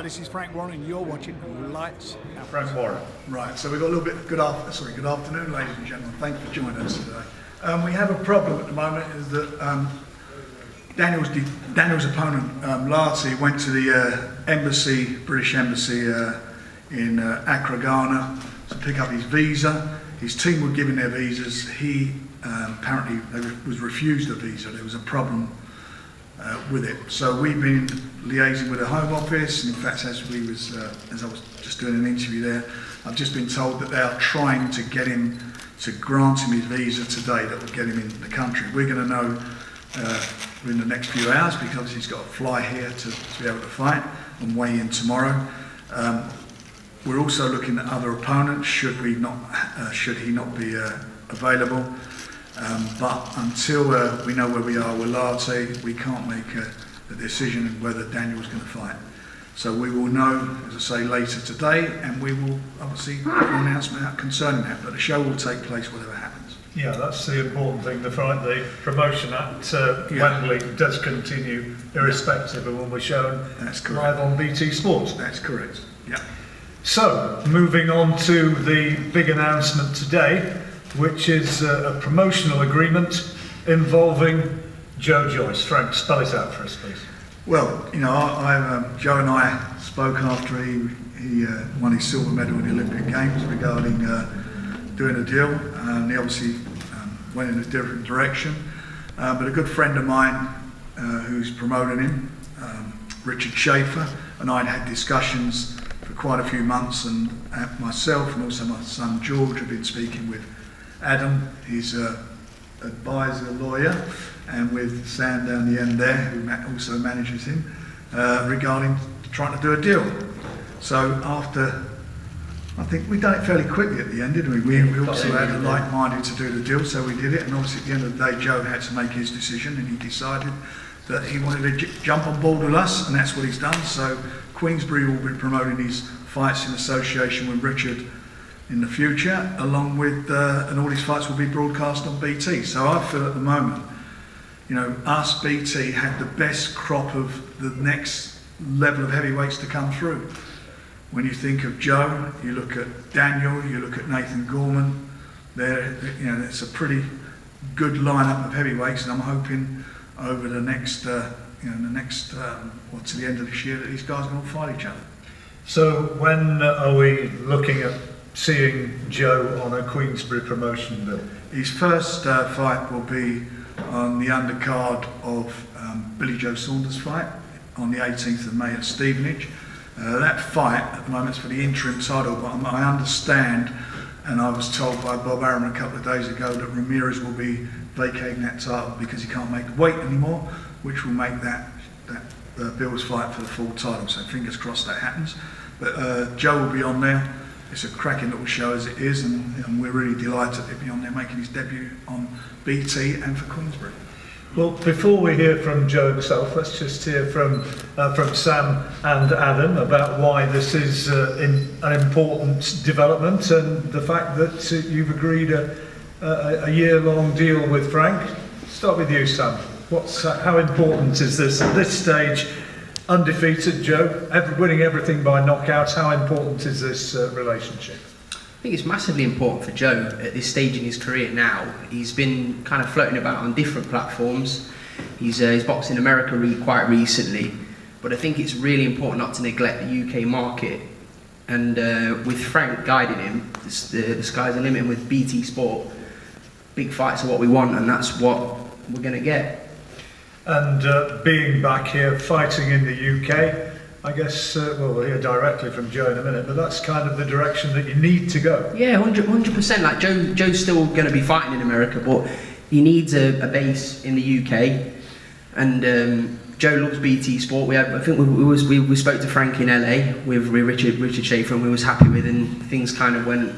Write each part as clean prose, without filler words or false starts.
Hi, this is Frank Warren and you're watching Lights Out. Frank Warren. Right, so we've got a little bit, good afternoon ladies and gentlemen, thank you for joining us today. We have a problem at the moment, is that Daniel's opponent, Larty, went to the British Embassy in Accra, Ghana to pick up his visa. His team were given their visas. He apparently was refused a visa. There was a problem with it. So we've been liaising with the Home Office, and in fact as I was just doing an interview there, I've just been told that they are trying to get him, to grant him his visa today that will get him in the country. We're going to know in the next few hours, because he's got to fly here to be able to fight and weigh in tomorrow. We're also looking at other opponents should he not be available. But until we know where we are with Larty, we can't make a decision on whether Daniel's going to fight. So we will know, as I say, later today, and we will obviously put an announcement out concerning that. But the show will take place whatever happens. Yeah, that's the important thing. The promotion at Wembley does continue irrespective of when we're shown live on BT Sports. That's correct. Yeah. So, moving on to the big announcement today, which is a promotional agreement involving Joyce. Frank, spell it out for us, please. Well, you know, Joe and I spoke after he won his silver medal in the Olympic Games regarding doing a deal, and he obviously went in a different direction. But a good friend of mine who's promoting him, Richard Schaefer, and I had discussions for quite a few months, and myself and also my son George have been speaking with Adam, his advisor, lawyer, and with Sam down the end there, who also manages him, regarding trying to do a deal. So after, I think we've done it fairly quickly at the end, didn't we? We also had a like-minded to do the deal, so we did it, and obviously at the end of the day Joe had to make his decision, and he decided that he wanted to jump on board with us, and that's what he's done. So Queensbury will be promoting his fights in association with Richard in the future, along with, and all these fights will be broadcast on BT. So I feel at the moment, you know, us, BT, had the best crop of the next level of heavyweights to come through. When you think of Joe, you look at Daniel, you look at Nathan Gorman, you know, it's a pretty good lineup of heavyweights, and I'm hoping over the next, to the end of this year, that these guys are going to fight each other. So when are we looking at seeing Joe on a Queensbury promotion bill? His first fight will be on the undercard of Billy Joe Saunders' fight on the 18th of May at Stevenage. That fight at the moment is for the interim title, but I understand, and I was told by Bob Arum a couple of days ago, that Ramirez will be vacating that title because he can't make the weight anymore, which will make that Bill's fight for the full title. So fingers crossed that happens. But Joe will be on there. It's a cracking little show as it is, and we're really delighted to be on there making his debut on BT and for Queensbury. Well, before we hear from Joe himself, let's just hear from Sam and Adam about why this is an important development, and the fact that you've agreed a year-long deal with Frank. Start with you, Sam. How important is this at this stage? Undefeated, Joe, winning everything by knockout. How important is this relationship? I think it's massively important for Joe at this stage in his career now. He's been kind of floating about on different platforms. He's boxed in America quite recently, but I think it's really important not to neglect the UK market. And with Frank guiding him, the sky's the limit. With BT Sport, big fights are what we want, and that's what we're going to get. And being back here, fighting in the UK, I guess, we'll hear directly from Joe in a minute, but that's kind of the direction that you need to go. Yeah, 100%. Like Joe's still going to be fighting in America, but he needs a base in the UK. And Joe loves BT Sport. I think we spoke to Frank in LA with Richard Schaefer, and we was happy with, and things kind of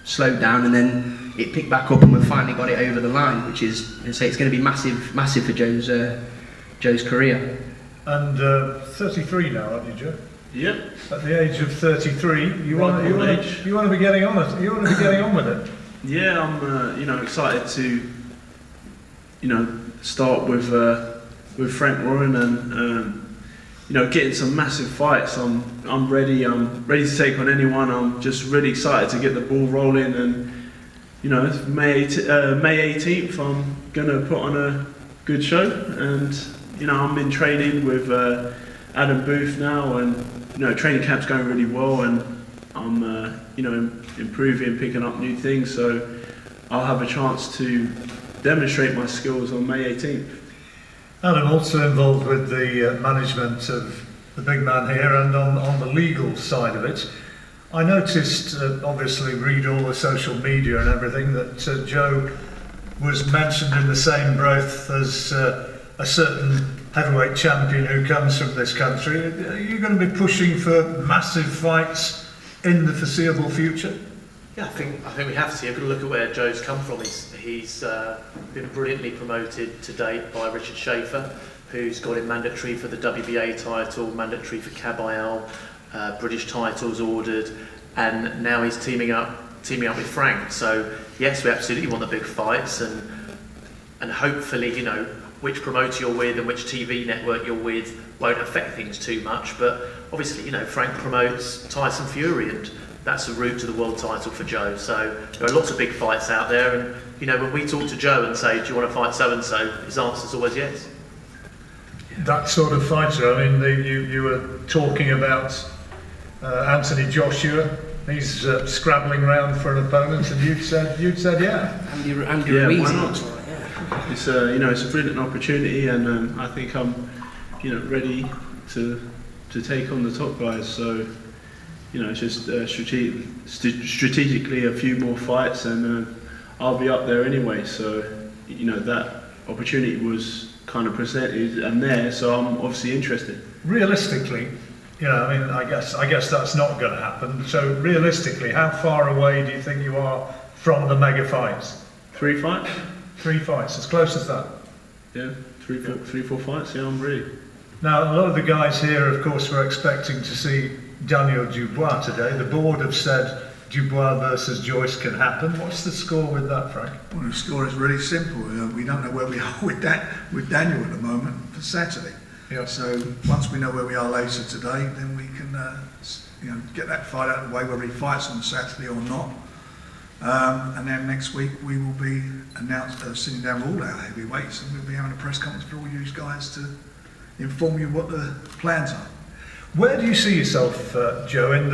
slowed down, and then it picked back up, and we've finally got it over the line, which is, it's going to be massive for Joe's career. And 33 now, aren't you, Joe? Yep. At the age of 33, you want to be getting on it. You want to be getting on with it. Yeah, I'm excited to start with Frank Warren, and getting some massive fights. I'm ready. I'm ready to take on anyone. I'm just really excited to get the ball rolling. And May 18th, I'm gonna put on a good show. And I'm in training with Adam Booth now, and training camp's going really well. And I'm improving, picking up new things. So I'll have a chance to demonstrate my skills on May 18th. And I'm also involved with the management of the big man here and on the legal side of it. I noticed, obviously, read all the social media and everything, that Joe was mentioned in the same breath as a certain heavyweight champion who comes from this country. Are you going to be pushing for massive fights in the foreseeable future? Yeah, I think we have to. You've got to look at where Joe's come from. He's been brilliantly promoted to date by Richard Schaefer, who's got him mandatory for the WBA title, mandatory for Kabayel, British titles ordered, and now he's teaming up with Frank. So yes, we absolutely want the big fights, and hopefully which promoter you're with and which TV network you're with won't affect things too much. But obviously Frank promotes Tyson Fury, and that's the route to the world title for Joe. So there are lots of big fights out there, and when we talk to Joe and say, do you want to fight so and so, his answer's always yes. That sort of fighter. I mean, you were talking about Anthony Joshua. He's scrabbling around for an opponent, and you'd said yeah. Andy Yeah, Ruiz. why not? It's it's a brilliant opportunity, and I think I'm ready to take on the top guys. So it's just strategically a few more fights, and I'll be up there anyway. So that opportunity was kind of presented and there, so I'm obviously interested. Realistically, I guess that's not going to happen. So realistically, how far away do you think you are from the mega fights? 3 fights? 3 fights, as close as that. Yeah, three, four fights. Yeah, I'm ready. Now, a lot of the guys here, of course, were expecting to see Daniel Dubois today. The board have said Dubois versus Joyce can happen. What's the score with that, Frank? Well, the score is really simple. We don't know where we are with Daniel at the moment for Saturday. Yeah. So once we know where we are later today, then we can get that fight out of the way, whether he fights on Saturday or not. And then next week we will be sitting down with all our heavyweights, and we'll be having a press conference for all you guys to inform you what the plans are. Where do you see yourself, Joe, in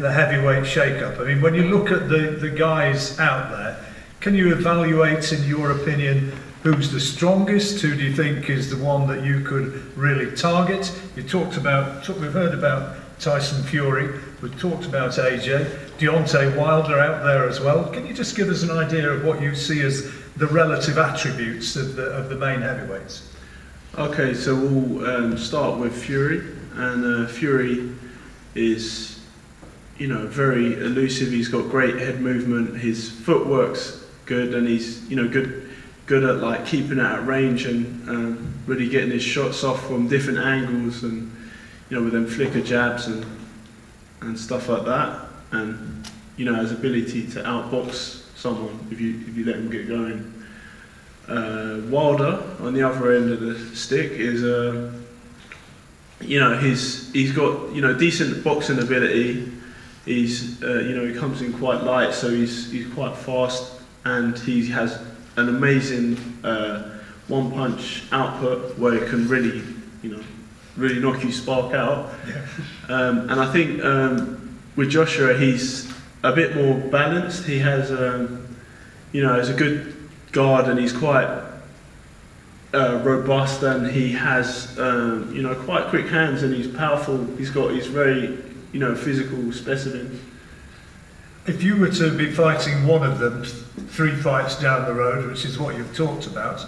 the heavyweight shake-up? I mean, when you look at the guys out there, can you evaluate, in your opinion, who's the strongest? Who do you think is the one that you could really target? We've heard about Tyson Fury, we've talked about AJ, Deontay Wilder out there as well. Can you just give us an idea of what you see as the relative attributes of the main heavyweights? Okay, so we'll start with Fury, and Fury is, very elusive. He's got great head movement. His footwork's good, and he's, good at like keeping it at range and really getting his shots off from different angles, and with them flicker jabs and stuff like that, and has ability to outbox someone if you let him get going. Wilder, on the other end of the stick, is he's got decent boxing ability. He's he comes in quite light, so he's quite fast, and he has an amazing one punch output where he can really really knock you spark out. Yeah. And I think with Joshua, he's a bit more balanced. He has has a good guard, and he's quite robust, and he has quite quick hands, and he's powerful. He's very physical specimen. If you were to be fighting one of them 3 fights down the road, which is what you've talked about,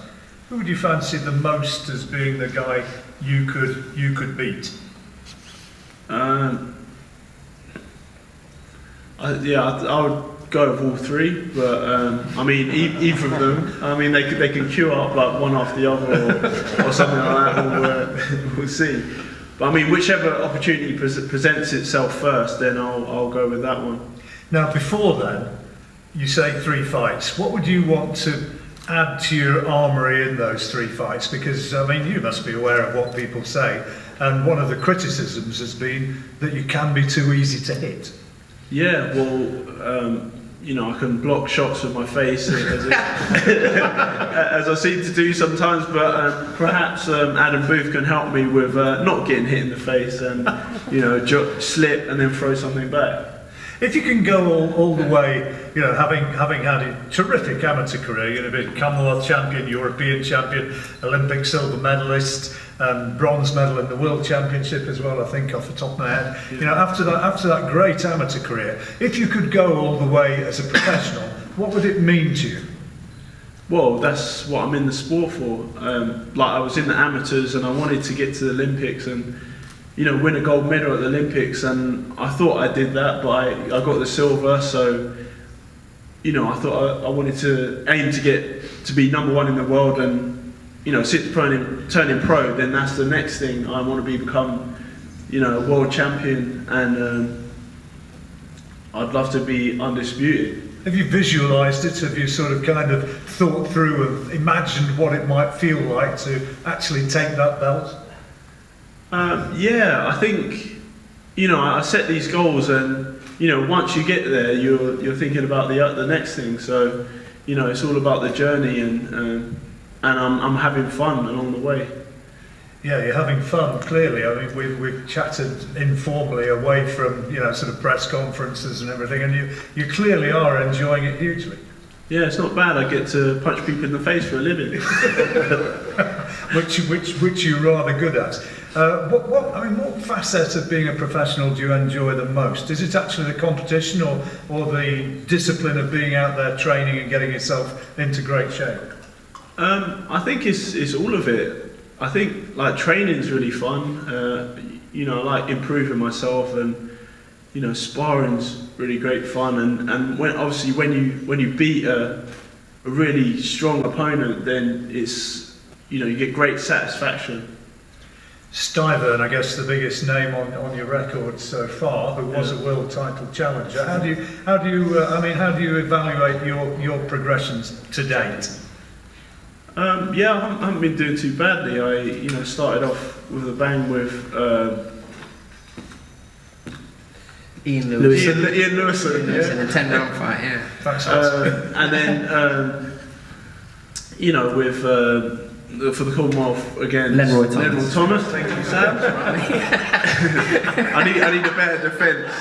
who would you fancy the most as being the guy you could beat? I would go with all 3, but I mean, either of them. I mean, they can queue up like one after the other, or something like that. We'll see. But I mean, whichever opportunity presents itself first, then I'll go with that one. Now, before then, you say 3 fights. What would you want to add to your armoury in those 3 fights? Because, I mean, you must be aware of what people say, and one of the criticisms has been that you can be too easy to hit. Yeah, well, you know, I can block shots with my face as I seem to do sometimes, but perhaps Adam Booth can help me with not getting hit in the face and, you know, slip and then throw something back. If you can go all the way, you know, having had a terrific amateur career, you've been Commonwealth champion, European champion, Olympic silver medalist, and bronze medal in the World Championship as well, I think, off the top of my head. You know, after that great amateur career, if you could go all the way as a professional, what would it mean to you? Well, that's what I'm in the sport for. Like, I was in the amateurs and I wanted to get to the Olympics and, you know, win a gold medal at the Olympics, and I thought I did that, but I got the silver, so, you know, I thought I wanted to aim to get to be number 1 in the world, and, you know, since turning pro, then that's the next thing. I want to become, you know, a world champion, and I'd love to be undisputed. Have you visualised it? Have you sort of kind of thought through and imagined what it might feel like to actually take that belt? Yeah, I think, you know, I set these goals, and, you know, once you get there, you're thinking about the next thing. So, you know, it's all about the journey, and I'm having fun along the way. Yeah, you're having fun, clearly. I mean, we've chatted informally away from, you know, sort of press conferences and everything, and you clearly are enjoying it hugely. Yeah, it's not bad. I get to punch people in the face for a living. which you're rather good at. What facet of being a professional do you enjoy the most? Is it actually the competition or the discipline of being out there training and getting yourself into great shape? I think it's all of it. I think, like, training's really fun. You know, I like improving myself, and, you know, sparring's really great fun. And when you beat a really strong opponent, then it's, you know, you get great satisfaction. Stivern, I guess, the biggest name on your record so far, who was a world title challenger. How do you evaluate your progressions to date? Yeah, I haven't been doing too badly. I, you know, started off with a bang with Ian Lewis. Ian Lewison, In a 10-round fight, yeah. Thanks, and then you know, with for the Commonwealth against Lenroy Thomas. Thank you, Sam. I need a better defence.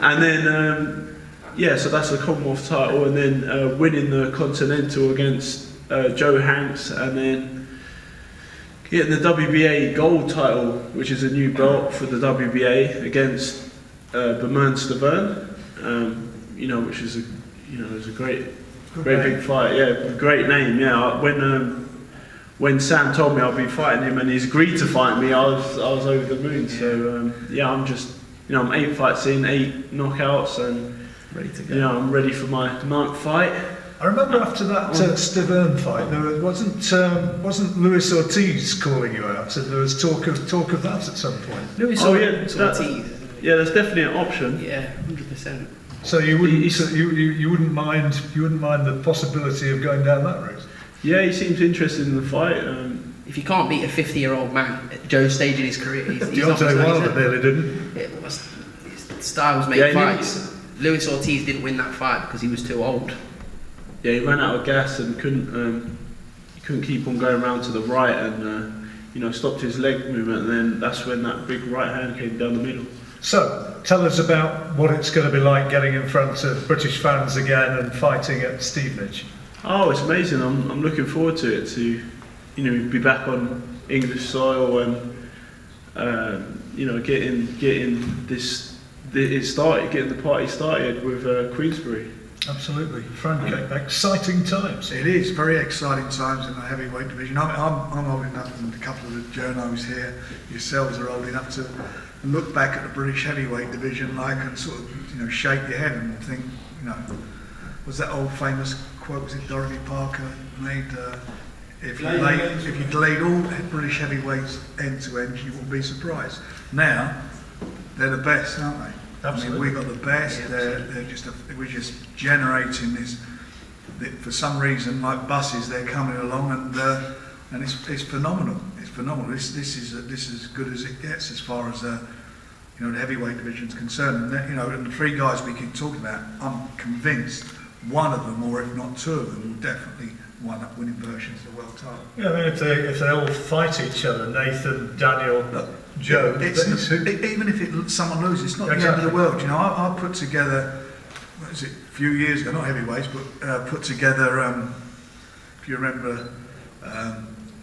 And then yeah, so that's the Commonwealth title, and then winning the Continental against Joe Hanks, and then getting the WBA gold title, which is a new belt for the WBA, against Bemern Stavern, you know, which is a great big fight. Yeah, great name. Yeah, when Sam told me I'd be fighting him and he's agreed to fight me, I was over the moon. So yeah, I'm just, you know, I'm 8 fights in, 8 knockouts, and Ready to go. you know, I'm ready for my 9th fight. I remember after that Stivern fight, there wasn't Luis Ortiz calling you out, and there was talk of that at some point. Lewis Ortiz. Yeah, that's definitely an option. Yeah, 100%. So you wouldn't mind the possibility of going down that route? Yeah, he seems interested in the fight. If you can't beat a 50-year-old man at Joe's stage in his career, he's not Deontay Wilder nearly didn't. His styles make fights. Lewis Ortiz didn't win that fight because he was too old. Yeah, he ran out of gas and couldn't keep on going around to the right, and you know, stopped his leg movement, and then that's when that big right hand came down the middle. So, tell us about what it's going to be like getting in front of British fans again and fighting at Stevenage. Oh, it's amazing. I'm looking forward to it, to, you know, be back on English soil, and you know, getting the party started with Queensbury. Absolutely, Frank, exciting times. It is very exciting times in the heavyweight division. I'm old enough, and a couple of the journos here, yourselves, are old enough to look back at the British heavyweight division, like, and sort of, you know, shake your head and think, you know, was that old famous quote, was it Dorothy Parker made? If you delayed all British heavyweights end to end, you wouldn't be surprised. Now they're the best, aren't they? Absolutely. I mean, we got the best. We're just generating this for some reason, like buses, they're coming along, and it's phenomenal. It's phenomenal. This is as good as it gets as far as the heavyweight division is concerned. And and the three guys we keep talking about, I'm convinced one of them, or if not two of them, will definitely wind up winning versions of the world title. Yeah, I mean, if they all fight each other, Nathan, Daniel, Joe, even if someone loses, it's not the end of the world. I put together, a few years ago, not heavyweights, but put together, if you remember,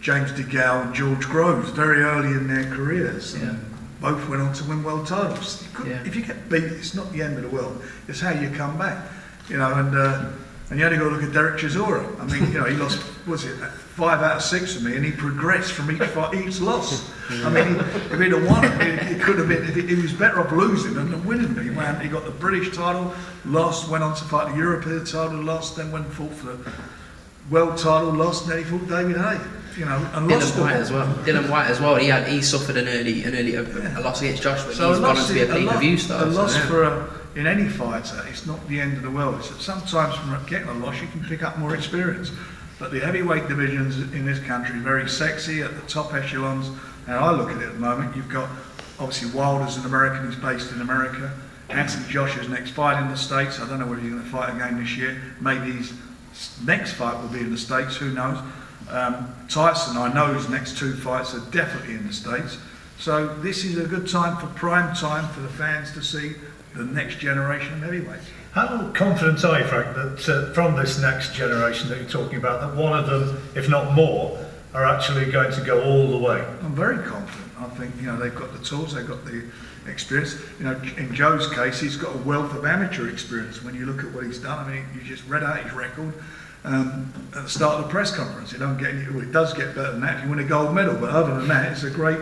James DeGale and George Groves, very early in their careers. Yeah. Both went on to win world titles. If you get beat, it's not the end of the world. It's how you come back. And you only got to look at Derek Chisora. I mean, he lost, 5 out of 6 for me, and he progressed from each loss. I mean, if he'd have won it, it could have been. He was better off losing than winning. He got the British title, lost, went on to fight the European title, lost, then went and fought for the world title, lost, and then he fought David Haye. And lost Dylan White as well. Dylan White as well. He suffered a loss against Joshua. So he's gone on to be a pay-per-view star. A loss in any fighter, it's not the end of the world. It's that sometimes from getting a loss, you can pick up more experience. But the heavyweight divisions in this country are very sexy at the top echelons. And I look at it at the moment. You've got obviously Wilder's an American. He's based in America. Anthony Joshua's next fight in the States. I don't know whether he's going to fight again this year. Maybe his next fight will be in the States. Who knows? Tyson, I know his next 2 fights are definitely in the States. So this is a good time for prime time for the fans to see the next generation of heavyweights. How confident are you, Frank, that from this next generation that you're talking about, that one of them, if not more, are actually going to go all the way? I'm very confident. I think they've got the tools, they've got the experience. In Joe's case, he's got a wealth of amateur experience. When you look at what he's done, I mean, you just read out his record. At the start of the press conference, it does get better than that if you win a gold medal, but other than that, it's a great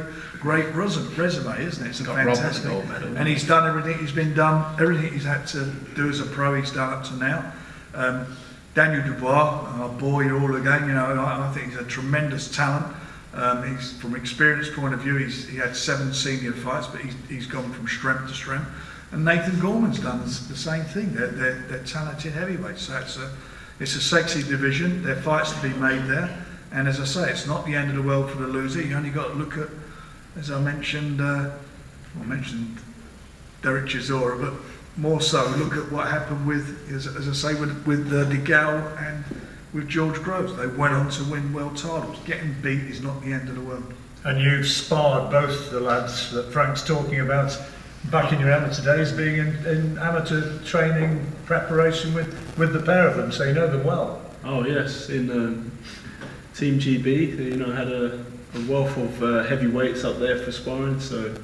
resume, isn't it? It's a fantastic gold medal. And he's done everything everything he's had to do as a pro, he's done up to now. Daniel Dubois, our boy all again, I think he's a tremendous talent. He's from experience point of view, he had 7 senior fights, but he's gone from strength to strength. And Nathan Gorman's done the same thing. They're talented heavyweights, so it's a sexy division. There are fights to be made there, and as I say, it's not the end of the world for the loser. You only got to look at, as I mentioned, Derek Chisora, but more so look at what happened with, as I say, with DeGale and with George Groves. They went on to win world titles. Getting beat is not the end of the world. And you've sparred both the lads that Frank's talking about back in your amateur days, being in amateur training preparation with the pair of them, so you know them well. Oh yes, in Team GB, had a wealth of heavyweights up there for sparring, so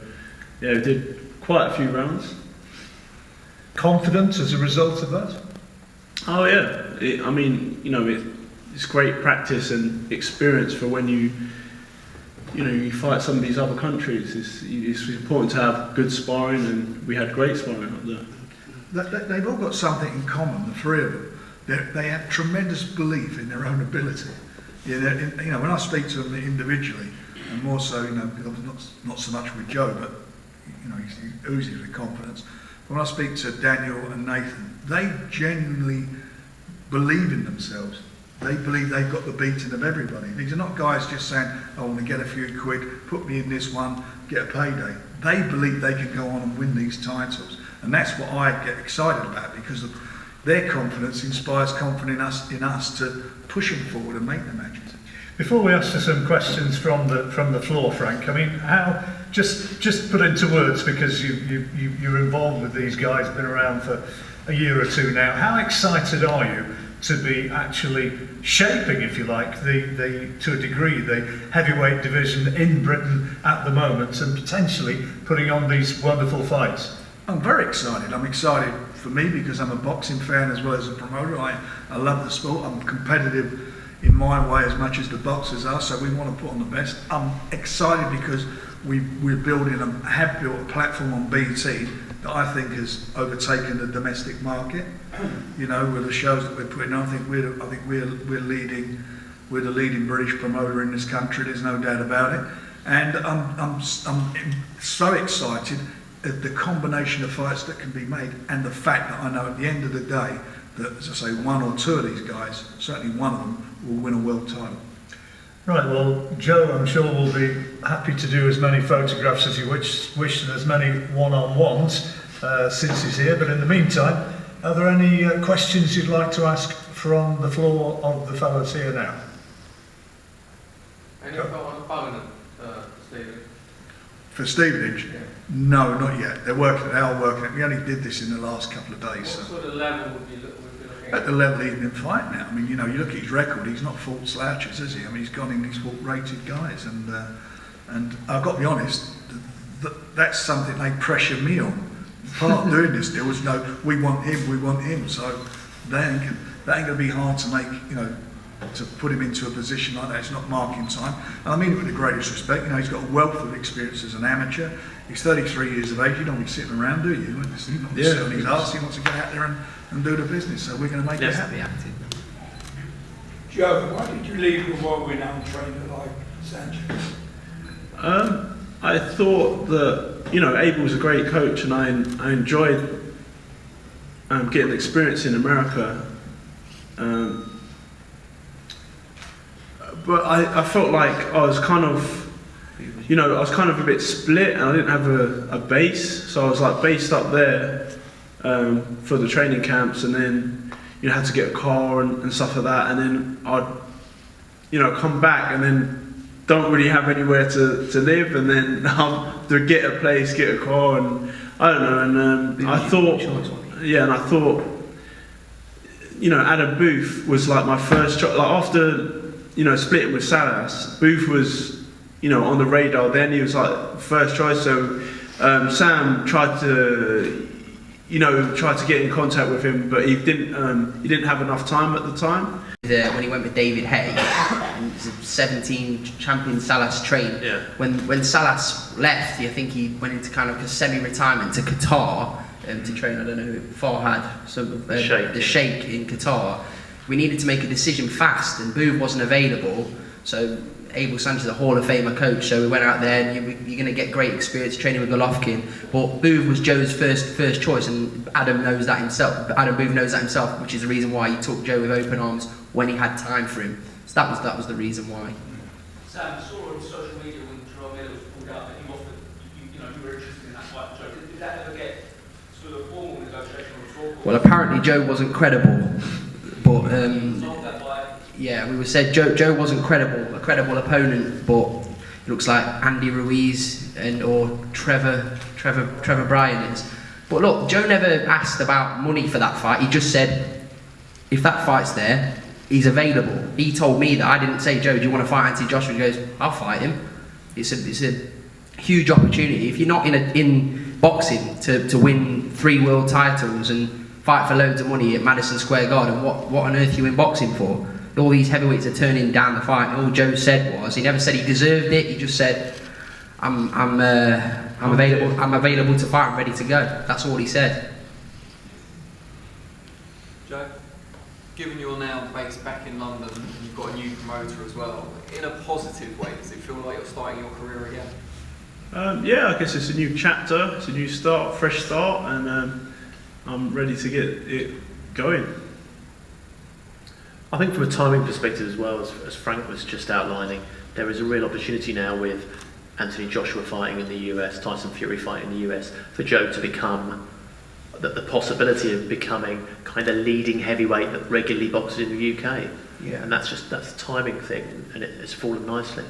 yeah, we did quite a few rounds. Confident as a result of that? Oh yeah, it's great practice and experience for when you fight some of these other countries. It's important to have good sparring, and we had great sparring up there. They've all got something in common, the three of them. They have tremendous belief in their own ability. When I speak to them individually, and more so, not so much with Joe, but he oozes with confidence. When I speak to Daniel and Nathan, they genuinely believe in themselves. They believe they've got the beating of everybody. These are not guys just saying, I want to get a few quid, put me in this one, get a payday. They believe they can go on and win these titles. And that's what I get excited about, because of their confidence inspires confidence in us to push them forward and make the matches. Before we ask you some questions from the floor, Frank, I mean, how, just put into words, because you're involved with these guys, been around for a year or two now, how excited are you to be actually shaping, if you like, to a degree, the heavyweight division in Britain at the moment, and potentially putting on these wonderful fights? I'm very excited. I'm excited for me because I'm a boxing fan as well as a promoter. I love the sport. I'm competitive in my way as much as the boxers are, so we want to put on the best. I'm excited because we're building have built a platform on BT that I think has overtaken the domestic market. With the shows that we're putting on, I think we're leading. We're the leading British promoter in this country. There's no doubt about it. And I'm so excited at the combination of fights that can be made, and the fact that I know at the end of the day that, as I say, one or two of these guys, certainly one of them, will win a world title. Right, well, Joe, I'm sure will be happy to do as many photographs as you wish and as many one-on-ones since he's here. But in the meantime, are there any questions you'd like to ask from the floor of the fellows here now? Any opponent, Stephen? For Stevenage? Yeah. No, not yet. They are working it. We only did this in the last couple of days. What So. sort of level would you be looking At the level he's been fighting now, I mean, you know, you look at his record, he's not fought slouches, has he? I mean, he's gone in, he's fought rated guys, and I've got to be honest, that's something they pressure me on. Part of doing this deal was, no, we want him, so that ain't going to be hard to make, you know, to put him into a position like that. It's not marking time, and I mean it with the greatest respect. You know, he's got a wealth of experience as an amateur. He's 33 years of age. You don't be sitting around, do you? He's not sitting on his arse. He wants to get out there and do the business. So we're going to make it happen. Joe, why did you leave a world-renowned trainer like Sanchez? I thought that, you know, Abel was a great coach, and I enjoyed getting experience in America. But I felt like I was kind of, you know, I was kind of a bit split, and I didn't have a base, so I was like based up there for the training camps, and then, you know, had to get a car and stuff like that, and then I'd, you know, come back and then don't really have anywhere to live, and then to get a place, get a car, and I don't know, and I thought, and I thought, you know, Adam Booth was like my first choice. Like after, you know, splitting with Salas, Booth was, you know, on the radar then. He was like first choice. So Sam tried to get in contact with him, but he didn't have enough time at the time. When he went with David Hay, and it was a 17 champion Salas train. Yeah. When Salas left, I think he went into kind of a semi-retirement to Qatar to train. I don't know, Farhad, the Sheikh in Qatar. We needed to make a decision fast, and Booth wasn't available. So Abel Sanchez, a Hall of Famer coach, so we went out there, and you're going to get great experience training with Golovkin. But Booth was Joe's first choice, and Adam knows that himself. Adam Booth knows that himself, which is the reason why he took Joe with open arms when he had time for him. So that was the reason why. Sam, I saw on social media when Jerome Miller was pulled out that you offered, you were interested in that fight with Joe. Did that ever get sort of formal negotiation or talk? Well, apparently Joe wasn't credible, but yeah, we were said Joe wasn't a credible opponent, but it looks like Andy Ruiz or Trevor Bryan is. But look, Joe never asked about money for that fight. He just said, if that fight's there, he's available. He told me that. I didn't say, Joe, do you want to fight Anthony Joshua? He goes, I'll fight him. It's a huge opportunity. If you're not in boxing to win 3 world titles and fight for loads of money at Madison Square Garden, what on earth are you in boxing for? All these heavyweights are turning down the fight, and all Joe said was, he never said he deserved it, he just said, I'm available to fight, I'm ready to go. That's all he said. Joe, given you're now based back in London, and you've got a new promoter as well, in a positive way, does it feel like you're starting your career again? Yeah, I guess it's a new chapter, it's a new start, fresh start, and I'm ready to get it going. I think from a timing perspective as well, as Frank was just outlining, there is a real opportunity now with Anthony Joshua fighting in the US, Tyson Fury fighting in the US, for Joe to become, the possibility of becoming kind of leading heavyweight that regularly boxes in the UK. Yeah. And that's a timing thing, and it's fallen nicely.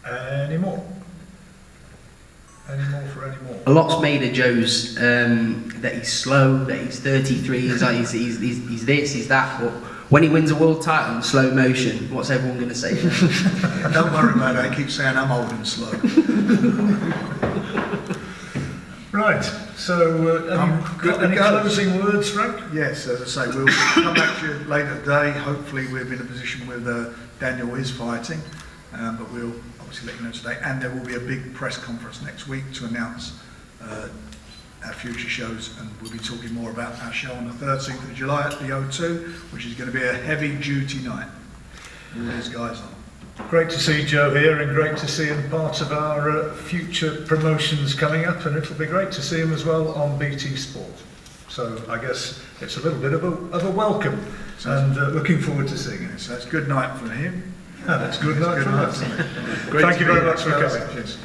Any more? Any more for any more? A lot's made of Joe's, that he's slow, that he's 33, he's this, he's that, but when he wins a world title in slow motion, what's everyone going to say? Don't worry about it. I keep saying I'm old and slow. Right, so have you got any closing words, Frank? Yes, as I say, we'll come back to you later today. Hopefully we'll be in a position with Daniel is fighting, but we'll obviously let you know today. And there will be a big press conference next week to announce our future shows, and we'll be talking more about our show on the 13th of July at the O2, which is going to be a heavy-duty night. All these guys on. Great to see Joe here, and great to see him part of our future promotions coming up, and it'll be great to see him as well on BT Sport. So I guess it's a little bit of a welcome, and looking forward to seeing it. So it's good night for him. That's good night Good from night us. for me. Thank you very much for Cheers. coming. Cheers.